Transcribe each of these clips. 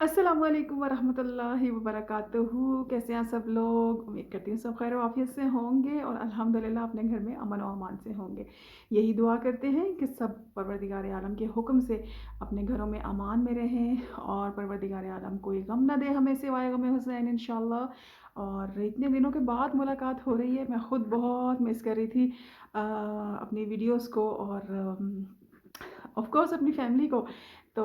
अस्सलामु अलैकुम वरहमतुल्लाहि वबरकातुहू। कैसे हैं सब लोग? उम्मीद करती हूँ सब खैर आफियत से होंगे और अल्हम्दुलिल्लाह अपने घर में अमन व अमान से होंगे। यही दुआ करते हैं कि सब परवरदिगार आलम के हुक्म से अपने घरों में अमान में रहें और परवरदिगार आलम कोई गम ना दे हमें सिवाय गम हुसैन इंशाअल्लाह। और इतने दिनों के बाद मुलाकात हो रही है। मैं ख़ुद बहुत मिस कर रही थी अपनी वीडियोस को और ऑफ कोर्स अपनी फैमिली को। तो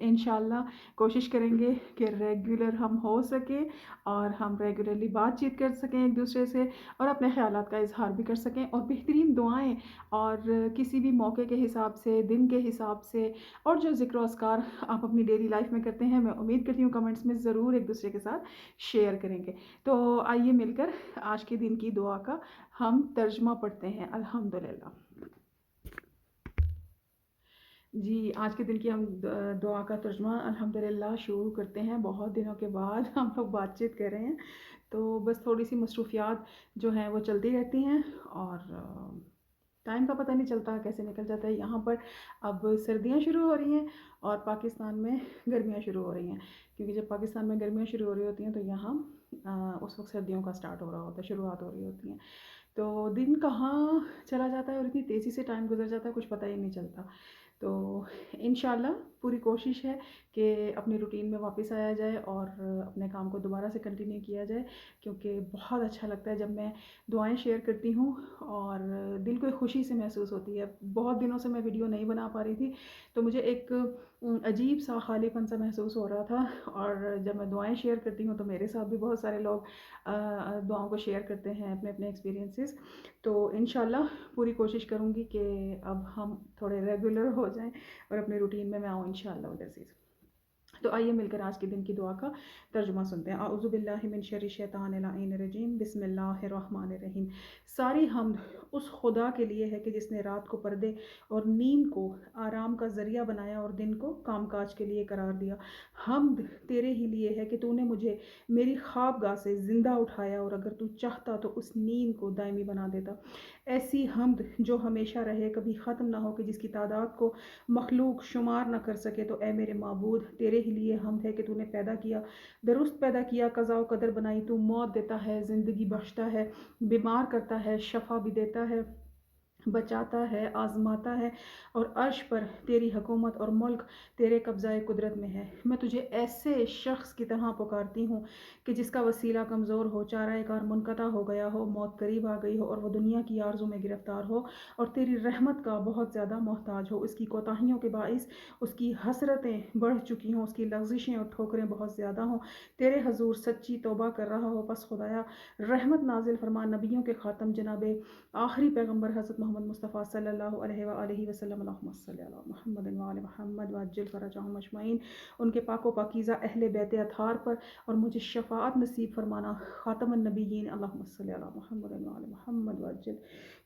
इंशाल्लाह कोशिश करेंगे कि रेगुलर हम हो सकें और हम रेगुलरली बातचीत कर सकें एक दूसरे से और अपने ख़यालात का इजहार भी कर सकें और बेहतरीन दुआएं और किसी भी मौके के हिसाब से, दिन के हिसाब से और जो ज़िक्र अस्कार आप अपनी डेली लाइफ में करते हैं, मैं उम्मीद करती हूँ कमेंट्स में ज़रूर एक दूसरे के साथ शेयर करेंगे। तो आइए मिलकर आज के दिन की दुआ का हम तर्जुमा पढ़ते हैं। अल्हम्दुलिल्लाह जी, आज के दिन की हम दुआ का तर्जुमा अल्हम्दुलिल्लाह शुरू करते हैं। बहुत दिनों के बाद हम लोग बातचीत कर रहे हैं, तो बस थोड़ी-सी मसरूफ़ियात जो हैं वो चलती रहती हैं और टाइम का पता नहीं चलता कैसे निकल जाता है। यहाँ पर अब सर्दियाँ शुरू हो रही हैं और पाकिस्तान में गर्मियाँ शुरू हो रही हैं, क्योंकि जब पाकिस्तान में गर्मियाँ शुरू हो रही होती हैं तो यहाँ उस वक़्त सर्दियों का स्टार्ट हो रहा होता है, शुरुआत हो रही होती है। तो दिन कहाँ चला जाता है और इतनी तेज़ी से टाइम गुज़र जाता है, कुछ पता ही नहीं चलता। तो इंशाल्लाह पूरी कोशिश है कि अपनी रूटीन में वापस आया जाए और अपने काम को दोबारा से कंटिन्यू किया जाए, क्योंकि बहुत अच्छा लगता है जब मैं दुआएं शेयर करती हूँ और दिल को एक खुशी से महसूस होती है। बहुत दिनों से मैं वीडियो नहीं बना पा रही थी, तो मुझे एक अजीब सा खालीपन सा महसूस हो रहा था। और जब मैं दुआएं शेयर करती हूँ तो मेरे साथ भी बहुत सारे लोग दुआओं को शेयर करते हैं, अपने अपने एक्सपीरियंसेस। तो इंशाल्लाह पूरी कोशिश करूँगी कि अब हम थोड़े रेगुलर हो जाएं और अपने रूटीन में मैं आऊँ इंशाल्लाह अज़ीज़। तो आइए मिलकर आज के दिन की दुआ का तर्जुमा सुनते हैं। आऊज़ु बिल्लाहि मिन शर्रि शैतानिर रजीम, बिस्मिल्लाहिर रहमानिर रहीम। सारी हम्द उस खुदा के लिए है कि जिसने रात को पर्दे और नींद को आराम का ज़रिया बनाया और दिन को कामकाज के लिए करार दिया। हम्द तेरे ही लिए है कि तूने मुझे मेरी ख्वाबगाह से ज़िंदा उठाया और अगर तू चाहता तो उस नींद को दायमी बना देता। ऐसी हम्द जो हमेशा रहे, कभी ख़त्म ना हो, कि जिसकी तादाद को मखलूक शुमार न कर सके। तो ए मेरे माबूद, तेरे ही लिए हम्द है कि तूने पैदा किया, दुरुस्त पैदा किया, कज़ा व कदर बनाई। तू मौत देता है, ज़िंदगी बख्शता है, बीमार करता है, शफा भी देता है, बचाता है, आजमाता है। और अर्श पर तेरी हुकूमत और मुल्क तेरे कब्ज़ाए कुदरत में है। मैं तुझे ऐसे शख्स की तरह पुकारती हूँ कि जिसका वसीला कमज़ोर हो, चारा कार मुनक़ता हो गया हो, मौत करीब आ गई हो और वह दुनिया की आरज़ू में गिरफ़्तार हो और तेरी रहमत का बहुत ज़्यादा मोहताज हो। उसकी कोताहियों के बाइस उसकी हसरतें बढ़ चुकी हों, उसकी लग़ज़िशें और ठोकरें बहुत ज़्यादा हों। तेरे हज़ूर सच्ची तौबा कर रहा हो, बस खुदाया रहमत नाजिल फरमा। नबियों के ख़ातम जनाबे आखिरी पैगंबर हज़रत मोहम्मद मुस्तफ़ा सल्लल्लाहु अलैहि वसल्लम, अल्लाहुम्मा सल्लि अला मुहम्मद व आलि मुहम्मद वअज्जिल फ़रजहुम अजमईन। उनके पाको पाकीज़ा अहले बैत अताहर पर और मुझे शफ़ाअत नसीब फरमाना। ख़ातमुन नबिय्यीन, अल्लाहुम्मा सल्लि अला मुहम्मद व आलि मुहम्मद वअज्जिल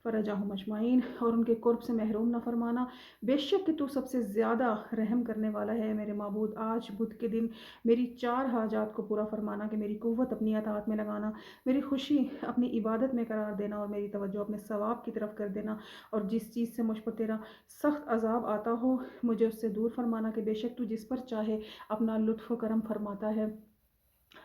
फ़रजहुम अजमईन। और उनके कुर्ब से महरूम न फरमाना। बेशक कि तू सबसे ज़्यादा रहम करने वाला है। मेरे माबूद, आज बुध के दिन मेरी 4 हाजात को पूरा फरमाना, कि मेरी कुव्वत अपनी अताअत में लगाना, मेरी खुशी अपनी इबादत में करार देना और मेरी तवज्जो अपने सवाब की तरफ कर देना। और जिस चीज़ से मुझ पर तेरा सख्त अजाब आता हो, मुझे उससे दूर फरमाना, कि बेशक तू जिस पर चाहे अपना लुत्फ़ व करम फरमाता है।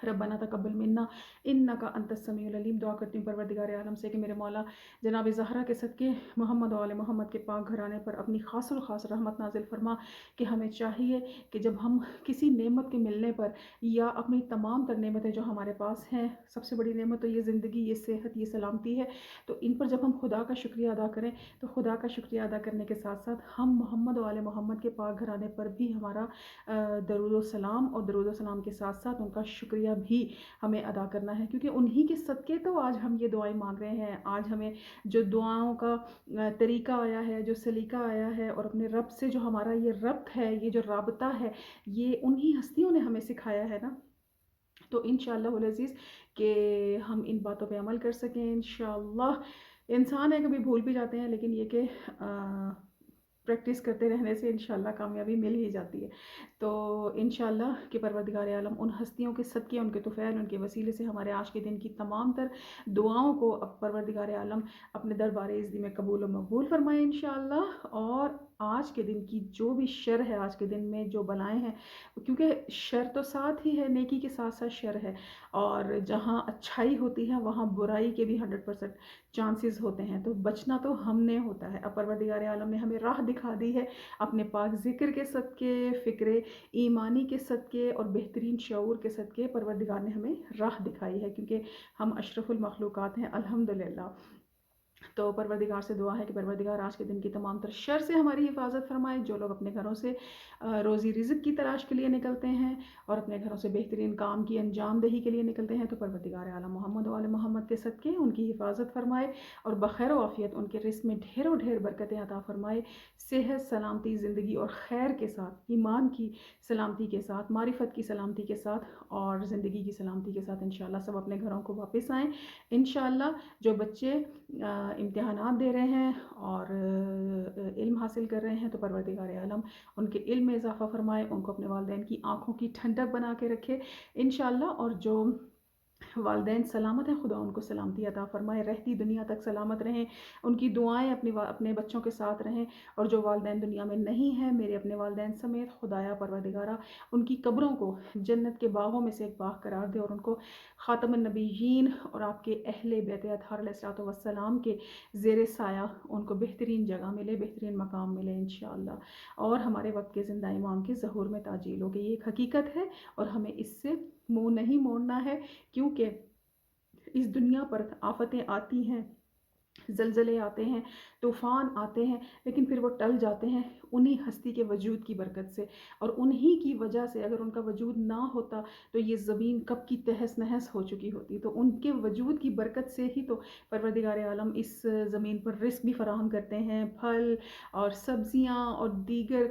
रब्बना तक़ब्बल मिन्ना इन्नका अंतस समीउल अलीम। दुआ करती हूँ परवरदिगार आलम से कि मेरे मौला जनाब ज़हरा के सदक़े मोहम्मद और आले मोहम्मद के पाक घराने पर अपनी ख़ासुल ख़ास रहमत नाज़िल फरमा। कि हमें चाहिए कि जब हम किसी नेमत के मिलने पर या अपनी तमाम तर नेमतें जो हमारे पास हैं, सबसे बड़ी नेमत तो ये ज़िंदगी, ये सेहत, ये सलामती है, तो इन पर जब हम खुदा का शुक्रिया अदा करें, तो खुदा का शुक्रिया अदा करने के साथ साथ हम मोहम्मद और आले मोहम्मद के पाक घराने पर भी हमारा दरूद व सलाम और दरूद व सलाम के साथ साथ उनका शुक्रिया भी हमें अदा करना है, क्योंकि उन्हीं के सदक़े तो आज हम ये दुआएं मांग रहे हैं। आज हमें जो दुआओं का तरीका आया है, जो सलीका आया है और अपने रब से जो हमारा ये रब्त है, ये जो राबता है, ये उन्हीं हस्तियों ने हमें सिखाया है ना। तो इंशाअल्लाह वल अज़ीज़ कि हम इन बातों पे अमल कर सकें इंशाअल्लाह। इंसान है, कभी भूल भी जाते हैं, लेकिन ये कि प्रैक्टिस करते रहने से इंशाअल्लाह कामयाबी मिल ही जाती है। तो इंशाअल्लाह कि परवरदिगार आलम उन हस्तियों के सदक़े, उनके तुफ़ैल, उनके वसीले से हमारे आज के दिन की तमाम तर दुआओं को अब परवरदिगार आलम अपने दरबार इज़्ज़त में कबूल व मकबूल फ़रमाए इंशाअल्लाह। और آج کے دن کی جو بھی شر ہے، آج کے دن میں جو بلائیں ہیں، کیونکہ شر تو ساتھ ہی ہے، نیکی کے ساتھ ساتھ شر ہے، اور جہاں اچھائی ہوتی ہے وہاں برائی کے بھی 100% چانسز ہوتے ہیں، تو بچنا تو ہم نے ہوتا ہے۔ اب پروردگار عالم نے ہمیں راہ دکھا دی ہے اپنے پاک ذکر کے صدقے، فکر ایمانی کے صدقے اور بہترین شعور کے صدقے پروردگار نے ہمیں راہ دکھائی ہے، کیونکہ ہم اشرف المخلوقات ہیں الحمدللہ۔ تو پروردگار سے دعا ہے کہ پروردگار آج کے دن کی تمام تر شر سے ہماری حفاظت فرمائے۔ جو لوگ اپنے گھروں سے روزی رزق کی تلاش کے لیے نکلتے ہیں اور اپنے گھروں سے بہترین کام کی انجام دہی کے لیے نکلتے ہیں، تو پروردگار عالم محمد و آل محمد کے صدقے ان کی حفاظت فرمائے اور بخیر و عافیت ان کے رزق میں ڈھیر و ڈھیر برکتیں عطا فرمائے، صحت، سلامتی، زندگی اور خیر کے ساتھ، ایمان کی سلامتی کے ساتھ، معرفت کی سلامتی کے ساتھ اور زندگی کی سلامتی کے ساتھ انشاءاللہ سب اپنے گھروں کو واپس آئیں انشاءاللہ۔ جو بچے امتحانات دے رہے ہیں اور علم حاصل کر رہے ہیں، تو پروردگار عالم ان کے علم میں اضافہ فرمائے، ان کو اپنے والدین کی آنکھوں کی ٹھنڈک بنا کے رکھے انشاءاللہ، اور جو والدین سلامت ہیں خدا ان کو سلامتی عطا فرمائے، رہتی دنیا تک سلامت رہیں، ان کی دعائیں اپنے بچوں کے ساتھ رہیں، اور جو والدین دنیا میں نہیں ہیں، میرے اپنے والدین سمیت خدایا پروردگارہ ان کی قبروں کو جنت کے باغوں میں سے ایک باغ قرار دے، اور ان کو خاتم النبیین اور آپ کے اہل بیت اطہار علیہ الصلوۃ والسلام کے زیر سایہ ان کو بہترین جگہ ملے، بہترین مقام ملے انشاءاللہ، اور ہمارے وقت کے زندہ امام کے ظہور میں تعجیل ہو، کہ یہ ایک حقیقت ہے اور ہمیں اس سے منہ نہیں موڑنا ہے، کیونکہ اس دنیا پر آفتیں آتی ہیں، زلزلے آتے ہیں، طوفان آتے ہیں، لیکن پھر وہ ٹل جاتے ہیں انہی ہستی کے وجود کی برکت سے، اور انہی کی وجہ سے اگر ان کا وجود نہ ہوتا تو یہ زمین کب کی تہس نہس ہو چکی ہوتی، تو ان کے وجود کی برکت سے ہی تو پروردگار عالم اس زمین پر رزق بھی فراہم کرتے ہیں، پھل اور سبزیاں اور دیگر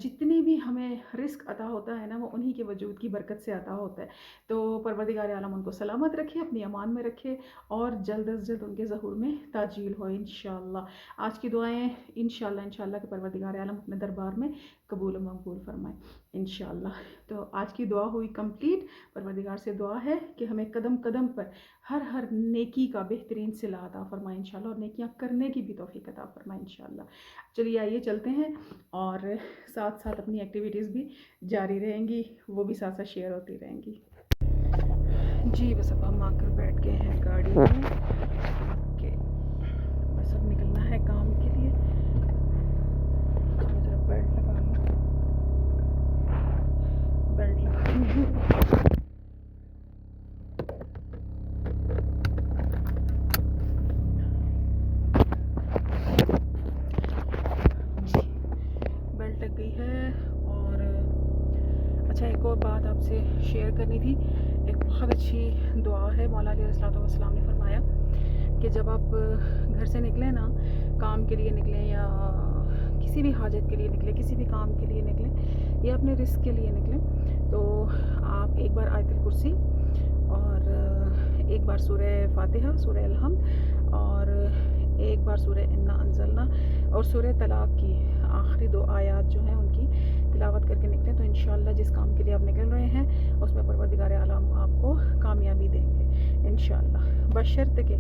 جتنے بھی ہمیں رزق عطا ہوتا ہے نا، وہ انہی کے وجود کی برکت سے عطا ہوتا ہے۔ تو پروردگار عالم ان کو سلامت رکھے، اپنی امان میں رکھے، اور جلد از جلد ان کے ظہور میں تعجیل ہو انشاءاللہ۔ آج کی دعائیں انشاءاللہ کہ پروردگار عالم اپنے دربار میں قبول و مقبول فرمائے انشاءاللہ۔ تو آج کی دعا ہوئی کمپلیٹ۔ پروردگار سے دعا ہے کہ ہمیں قدم قدم پر ہر نیکی کا بہترین صلہ عطا فرمائے انشاءاللہ، اور نیکیاں کرنے کی بھی توفیق عطا فرمائے انشاءاللہ۔ چلیے آئیے چلتے ہیں، اور ساتھ ساتھ اپنی ایکٹیویٹیز بھی جاری رہیں گی، وہ بھی ساتھ ساتھ شیئر ہوتی رہیں گی۔ جی بس اب ہم آ کر بیٹھ گئے ہیں گاڑی میں کہ بس اب نکلنا ہے کام کے لیے۔ چلو ذرا بیلٹ لگا لوں، بیلٹ لگا لوں۔ بیلٹ لگ گئی ہے، اور اچھا ایک اور بات آپ سے شیئر کرنی تھی۔ ایک بہت اچھی دعا ہے، مولا علیہ الصلوۃ والسلام نے فرمایا کہ جب آپ گھر سے نکلیں نا، کام کے لیے نکلیں یا کسی بھی حاجت کے لیے نکلیں، کسی بھی کام کے لیے نکلیں یا اپنے رزق کے لیے نکلیں، تو آپ ایک بار آیت الکرسی اور ایک بار سورہ فاتحہ، سورہ الحمد، اور ایک بار سورہ انا انزلنا اور سورہ طلاق کی آخری 2 آیات جو ہیں ان کی تلاوت کر کے نکلیں، تو انشاءاللہ جس کام کے لیے آپ نکل رہے ہیں اس میں پروردگار عالم آپ کو کامیابی دیں گے انشاءاللہ، بشرط کہ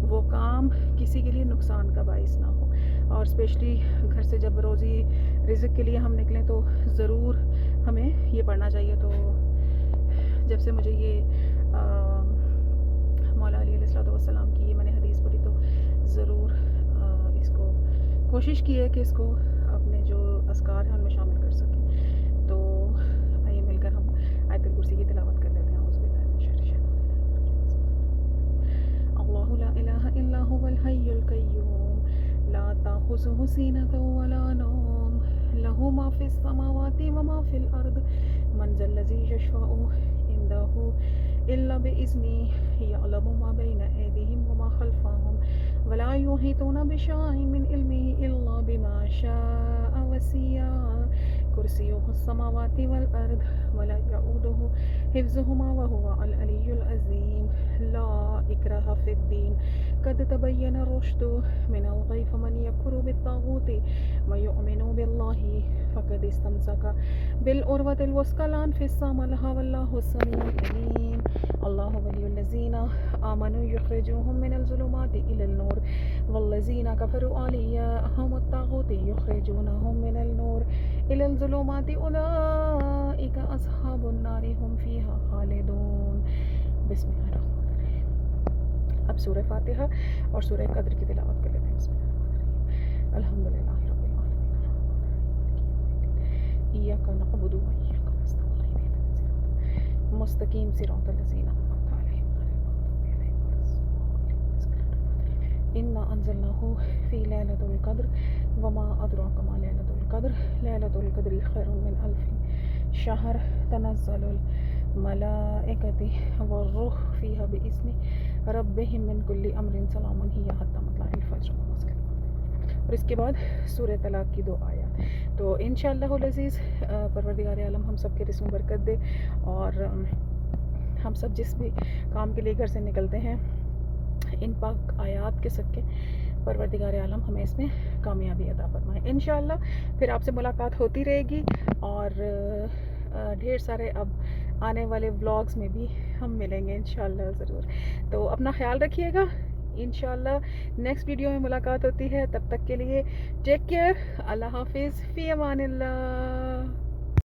وہ کام کسی کے لیے نقصان کا باعث نہ ہو۔ اور اسپیشلی گھر سے جب روزی رزق کے لیے ہم نکلیں تو ضرور ہمیں یہ پڑھنا چاہیے۔ تو جب سے مجھے یہ مولا علیہ الصلوۃ والسلام کی یہ میں نے حدیث پڑھی، تو ضرور اس کو کوشش کی ہے کہ اس کو اپنے جو اذکار ہیں ان میں شامل کر سکیں۔ تو آئیے مل کر ہم آیت الکرسی کی تلاوت کر لیتے ہیں۔ اعوذ باللہ من الشیطان الرجیم۔ اللہ لا الہ الا هو الحی القیوم لا تأخذہ سینۃ ولا نوم لہ ما فی السماوات وما فی الارض من ذا الذی یشفع عنده الا بإذنہ یعلم ما بین ایدیہم وما خلفہم ولا یحیطون بشیء من علمہ الا بما شاء وسع کرسیہ السماوات والارض ولا یؤوده ورسوله حفظهما وهو العلي العظيم. لا إكراه في الدين قد تبين الرشد من الغي فمن يكفر بالطاغوت ويؤمن بالله فقد استمسك بالعروة الوثقى لا انفصام لها والله السميع العليم. الله ولي الذين آمنوا يخرجوهم من الظلمات إلى النور والذين كفروا أولياءهم الطاغوت يخرجونهم من النور إلى الظلمات أولئك أصحاب النار هم فيها خالدون. بسم اللہ الرحمن الرحیم. اب سورہ فاتحہ اور سورہ قدر کی تلاوت کر لیتے ہیں. بسم اللہ الرحمن الرحیم. الحمدللہ رب العالمین ایاک نعبد و ایاک نستعین مستقیم صراط الذین انعمت علیہم غیر المغضوب علیہم ولا الضالین. انا انزلناہ فی لیلۃ القدر وما ادراک ما لیلۃ القدر لیلۃ القدر خیر من الف شہر تنزل الملائکۃ والروح فیہا بإذن ربہم من کل امر سلام ہی حتی مطلع الفجر. اور اس کے بعد سورہ طلاق کی 2 آیات. تو انشاءاللہ العزیز پروردگار عالم ہم سب کے رزق میں برکت دے اور ہم سب جس بھی کام کے لیے گھر سے نکلتے ہیں ان پاک آیات کے صدقے پروردگار عالم ہمیں اس میں کامیابی عطا فرمائے. انشاءاللہ پھر آپ سے ملاقات ہوتی رہے گی اور ڈھیر سارے اب آنے والے ولاگز میں بھی ہم ملیں گے انشاءاللہ ضرور. تو اپنا خیال رکھیے گا. انشاءاللہ نیکسٹ ویڈیو میں ملاقات ہوتی ہے. تب تک کے لیے ٹیک کیئر. اللہ حافظ. فی امان اللہ.